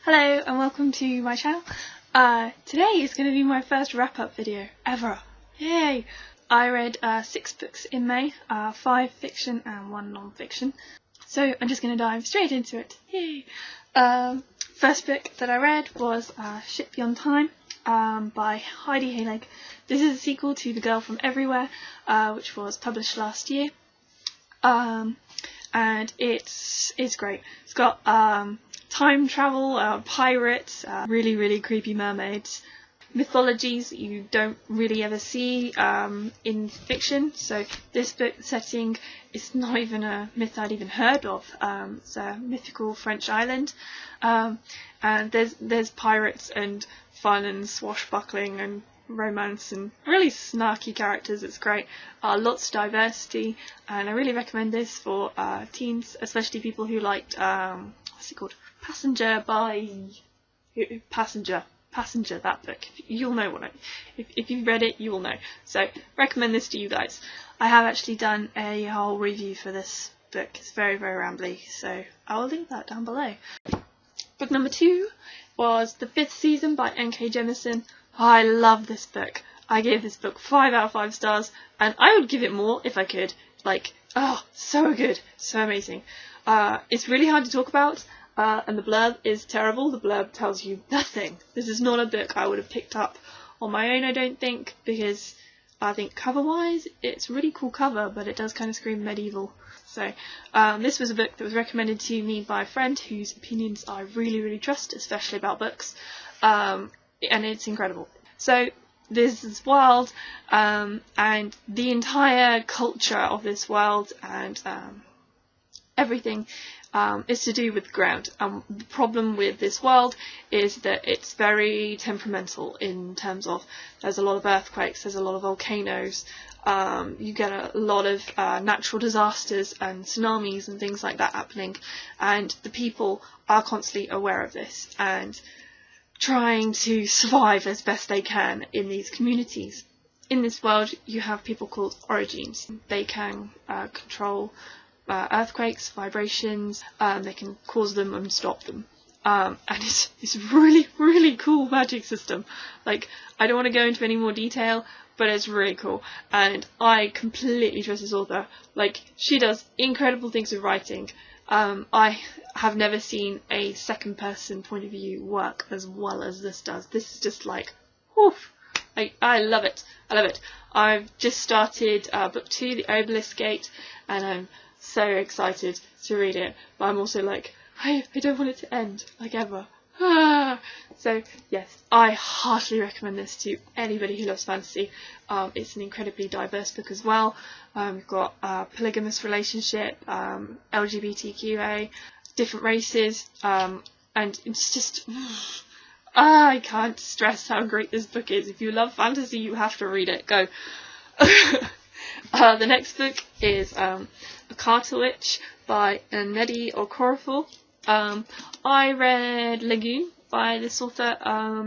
Hello and welcome to my channel. Today is going to be my first wrap-up video ever. Yay! I read 6 books in May, 5 fiction and 1 non-fiction. So I'm just going to dive straight into it. Yay! First book that I read was Ship Beyond Time by Heidi Heilig. This is a sequel to The Girl from Everywhere, which was published last year. And it's great. It's got time travel, pirates, really creepy mermaids, mythologies that you don't really ever see in fiction. So this book setting is not even a myth I'd even heard of. It's a mythical French island, and there's pirates and fun and swashbuckling and romance and really snarky characters. It's great. Lots of diversity, and I really recommend this for teens, especially people who liked what's it called? Passenger, that book. You'll know what if you've read it, you will know. So recommend this to you guys. I have actually done a whole review for this book. It's very rambly, so I'll link that down below. Book number 2 was The Fifth Season by N.K. Jemisin. I love this book. I gave this book 5 out of 5 stars, and I would give it more if I could. Like, oh, so good, so amazing. It's really hard to talk about. And the blurb is terrible. The blurb tells you nothing. This is not a book I would have picked up on my own, I don't think, because I think cover-wise it's a really cool cover, but it does kind of scream medieval. So this was a book that was recommended to me by a friend whose opinions I really trust, especially about books, and it's incredible. So this is world, and the entire culture of this world and everything is to do with ground. The problem with this world is that it's very temperamental in terms of there's a lot of earthquakes, there's a lot of volcanoes, you get a lot of natural disasters and tsunamis and things like that happening, and the people are constantly aware of this and trying to survive as best they can in these communities. In this world you have people called origins. They can control earthquakes, vibrations, they can cause them and stop them, and it's really cool magic system. Like, I don't want to go into any more detail, but it's really cool, and I completely trust this author. Like, she does incredible things with writing. I have never seen a second person point of view work as well as this does. This is just like, woof. I love it. I love it. I've just started book 2, The Obelisk Gate, and I'm so excited to read it, but I'm also like, I don't want it to end, like, ever. So yes, I heartily recommend this to anybody who loves fantasy. It's an incredibly diverse book as well. We've got polygamous relationship, LGBTQA, different races, and it's just I can't stress how great this book is. If you love fantasy, you have to read it. Go. The next book is Akata by Nnedi Okorafor. I read Lagoon by this author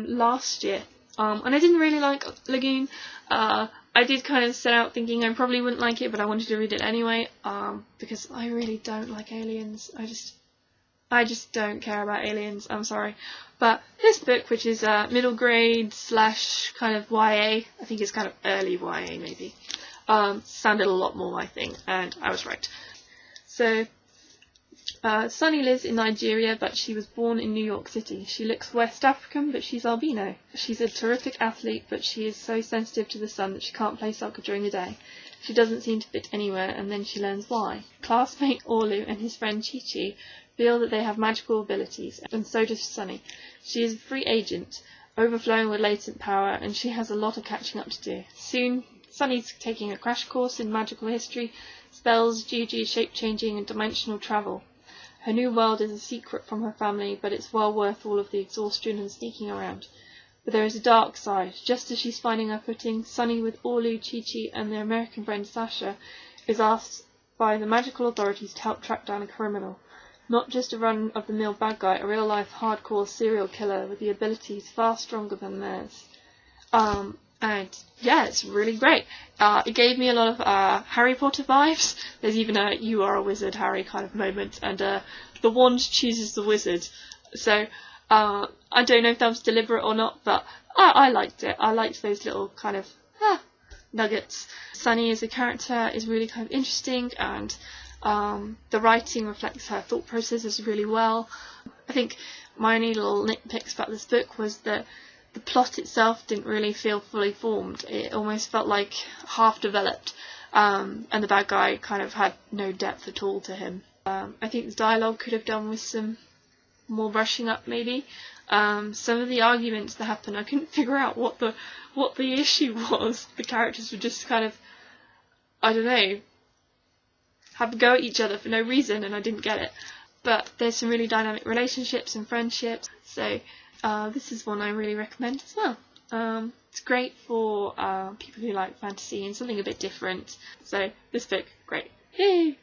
last year, and I didn't really like Lagoon. I did kind of set out thinking I probably wouldn't like it, but I wanted to read it anyway, because I really don't like aliens. I just don't care about aliens, I'm sorry. But this book, which is middle grade / kind of YA, I think it's kind of early YA maybe, sounded a lot more my thing, and I was right. So Sunny lives in Nigeria, but she was born in New York City. She looks West African, but she's albino. She's a terrific athlete, but she is so sensitive to the sun that she can't play soccer during the day. She doesn't seem to fit anywhere, and then she learns why. Classmate Olu and his friend Chi-Chi feel that they have magical abilities, and so does Sunny. She is a free agent, overflowing with latent power, and she has a lot of catching up to do. Soon, Sunny's taking a crash course in magical history, spells, juju, shape-changing, and dimensional travel. Her new world is a secret from her family, but it's well worth all of the exhaustion and sneaking around. But there is a dark side. Just as she's finding her footing, Sunny, with Olu, Chi-Chi, and their American friend Sasha, is asked by the magical authorities to help track down a criminal. Not just a run-of-the-mill bad guy, a real-life hardcore serial killer with the abilities far stronger than theirs. And yeah, it's really great. It gave me a lot of Harry Potter vibes. There's even a "you are a wizard, Harry" kind of moment, and the wand chooses the wizard. So I don't know if that was deliberate or not, but I liked it. I liked those little kind of nuggets. Sunny as a character is really kind of interesting, and the writing reflects her thought processes really well. I think my only little nitpicks about this book was that the plot itself didn't really feel fully formed. It almost felt like half developed, and the bad guy kind of had no depth at all to him. I think the dialogue could have done with some more brushing up maybe. Some of the arguments that happened, I couldn't figure out what the issue was. The characters were just kind of, I don't know, have a go at each other for no reason, and I didn't get it. But there's some really dynamic relationships and friendships, so this is one I really recommend as well. It's great for people who like fantasy and something a bit different. So this book, great. Yay!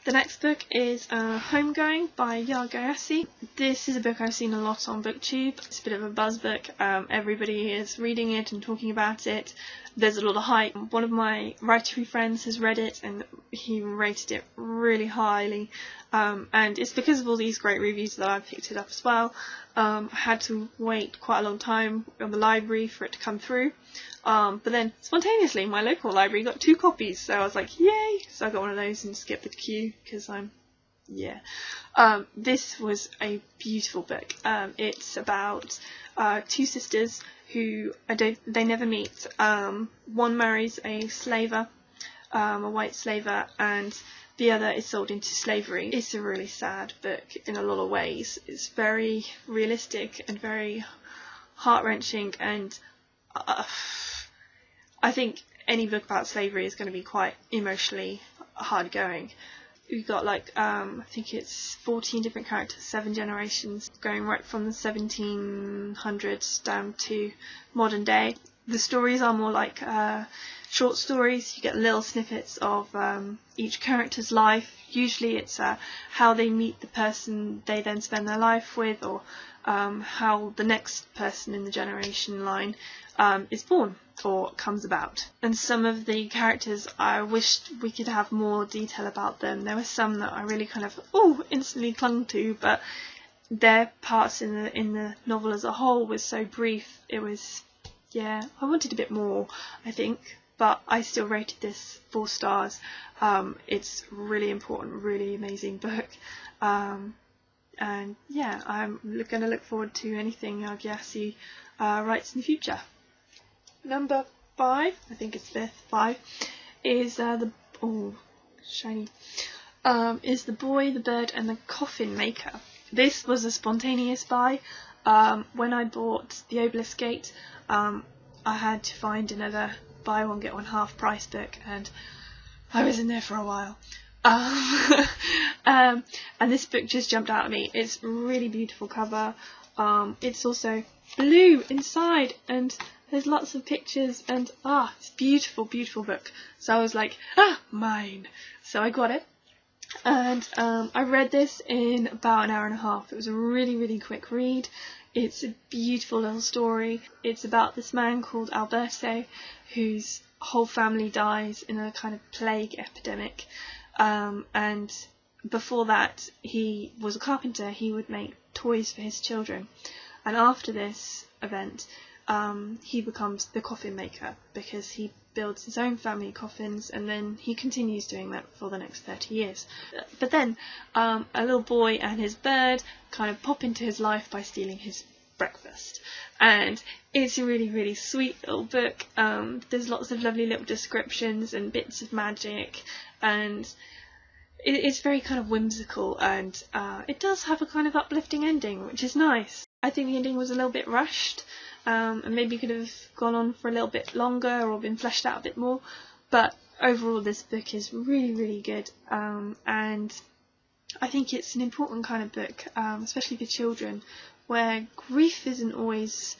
The next book is Homegoing by Yaa Gyasi. This is a book I've seen a lot on Booktube. It's a bit of a buzz book. Everybody is reading it and talking about it. There's a lot of hype. One of my writery friends has read it and he rated it really highly. And it's because of all these great reviews that I picked it up as well. I had to wait quite a long time on the library for it to come through. But then spontaneously my local library got 2 copies, so I was like, yay! So I got one of those and skipped the queue because this was a beautiful book. It's about 2 sisters who they never meet. One marries a slaver, a white slaver, and the other is sold into slavery. It's a really sad book in a lot of ways. It's very realistic and very heart-wrenching, and I think any book about slavery is going to be quite emotionally hard going. We've got like, I think it's 14 different characters, 7 generations, going right from the 1700s down to modern day. The stories are more like short stories. You get little snippets of each character's life. Usually it's how they meet the person they then spend their life with, or how the next person in the generation line is born or comes about. And some of the characters, I wished we could have more detail about them. There were some that I really kind of instantly clung to, but their parts in the novel as a whole was so brief. It was, I wanted a bit more, I think, but I still rated this 4 stars. It's really important, really amazing book. And I'm going to look forward to anything Yaa Gyasi writes in the future. Number 5, I think it's 5, is is The Boy, the Bird and the Coffin Maker. This was a spontaneous buy. When I bought the Obelisk Gate, I had to find another buy one get one half price book, and I was in there for a while. And this book just jumped out at me. It's a really beautiful cover. It's also blue inside, and there's lots of pictures, and it's a beautiful, beautiful book. So I was like, mine. So I got it, and I read this in about an hour and a half. It was a really, really quick read. It's a beautiful little story. It's about this man called Alberto, whose whole family dies in a kind of plague epidemic. And before that, he was a carpenter. He would make toys for his children. And after this event, he becomes the coffin maker, because he builds his own family coffins, and then he continues doing that for the next 30 years. But then a little boy and his bird kind of pop into his life by stealing his breakfast. And it's a really, really sweet little book. There's lots of lovely little descriptions and bits of magic, and it's very kind of whimsical, and it does have a kind of uplifting ending, which is nice. I think the ending was a little bit rushed, and maybe could have gone on for a little bit longer or been fleshed out a bit more, but overall this book is really, really good, and I think it's an important kind of book, especially for children, where grief isn't always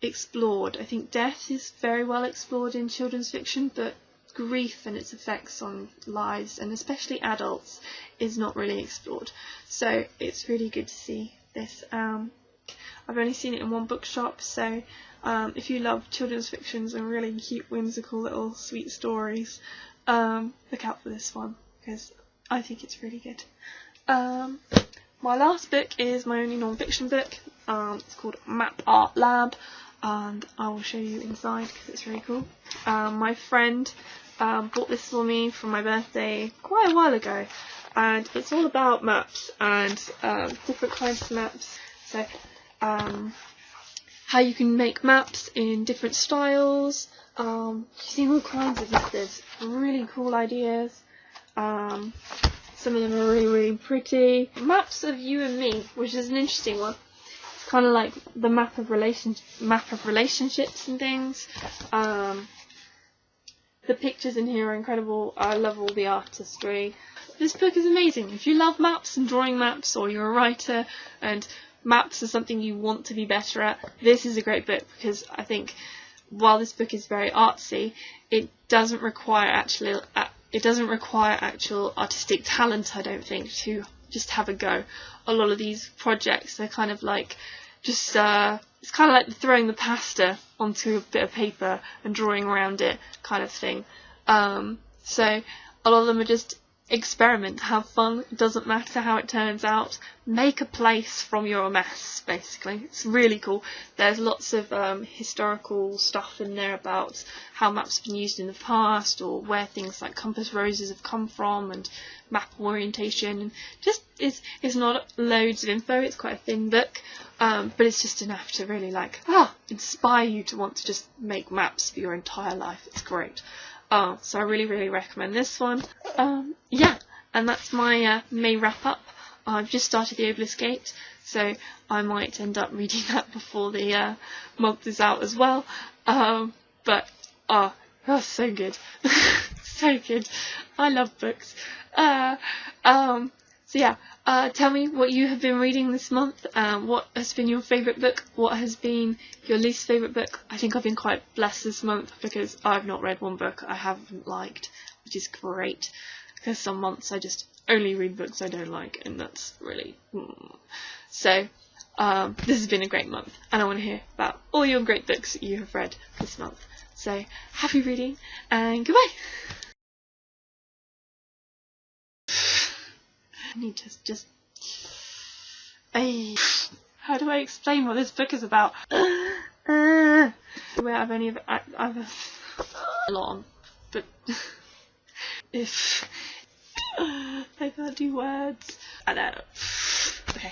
explored. I think death is very well explored in children's fiction, but grief and its effects on lives, and especially adults, is not really explored. So it's really good to see this. I've only seen it in one bookshop, so if you love children's fictions and really cute, whimsical little sweet stories, look out for this one, because I think it's really good. My last book is my only non-fiction book. It's called Map Art Lab, and I will show you inside because it's really cool. My friend bought this for me for my birthday quite a while ago, and it's all about maps and different kinds of maps. So how you can make maps in different styles, using all kinds of methods. Really cool ideas. Some of them are really, really pretty. Maps of you and me, which is an interesting one. It's kind of like the map of relationships and things. The pictures in here are incredible. I love all the artistry. This book is amazing. If you love maps and drawing maps, or you're a writer and maps are something you want to be better at, this is a great book, because I think while this book is very artsy, it doesn't require actual artistic talent, I don't think, to just have a go. A lot of these projects, they're kind of like just it's kind of like throwing the pasta onto a bit of paper and drawing around it kind of thing. So a lot of them are just experiment, have fun, it doesn't matter how it turns out, make a place from your mess, basically. It's really cool. There's lots of historical stuff in there about how maps have been used in the past, or where things like compass roses have come from, and map orientation, and just it's not loads of info, it's quite a thin book, but it's just enough to really like inspire you to want to just make maps for your entire life. It's great. So I really, really recommend this one. Yeah, and that's my May wrap up. I've just started the Obelisk Gate, so I might end up reading that before the month is out as well. But that's so good. So good. I love books. So yeah, tell me what you have been reading this month. What has been your favourite book? What has been your least favourite book? I think I've been quite blessed this month because I've not read one book I haven't liked, which is great. Because some months I just only read books I don't like, and that's really... So, this has been a great month, and I want to hear about all your great books that you have read this month. So, happy reading, and goodbye! I need to just... How do I explain what this book is about? Where I've only I've a lot on, but if I can't do words, I don't know. Okay.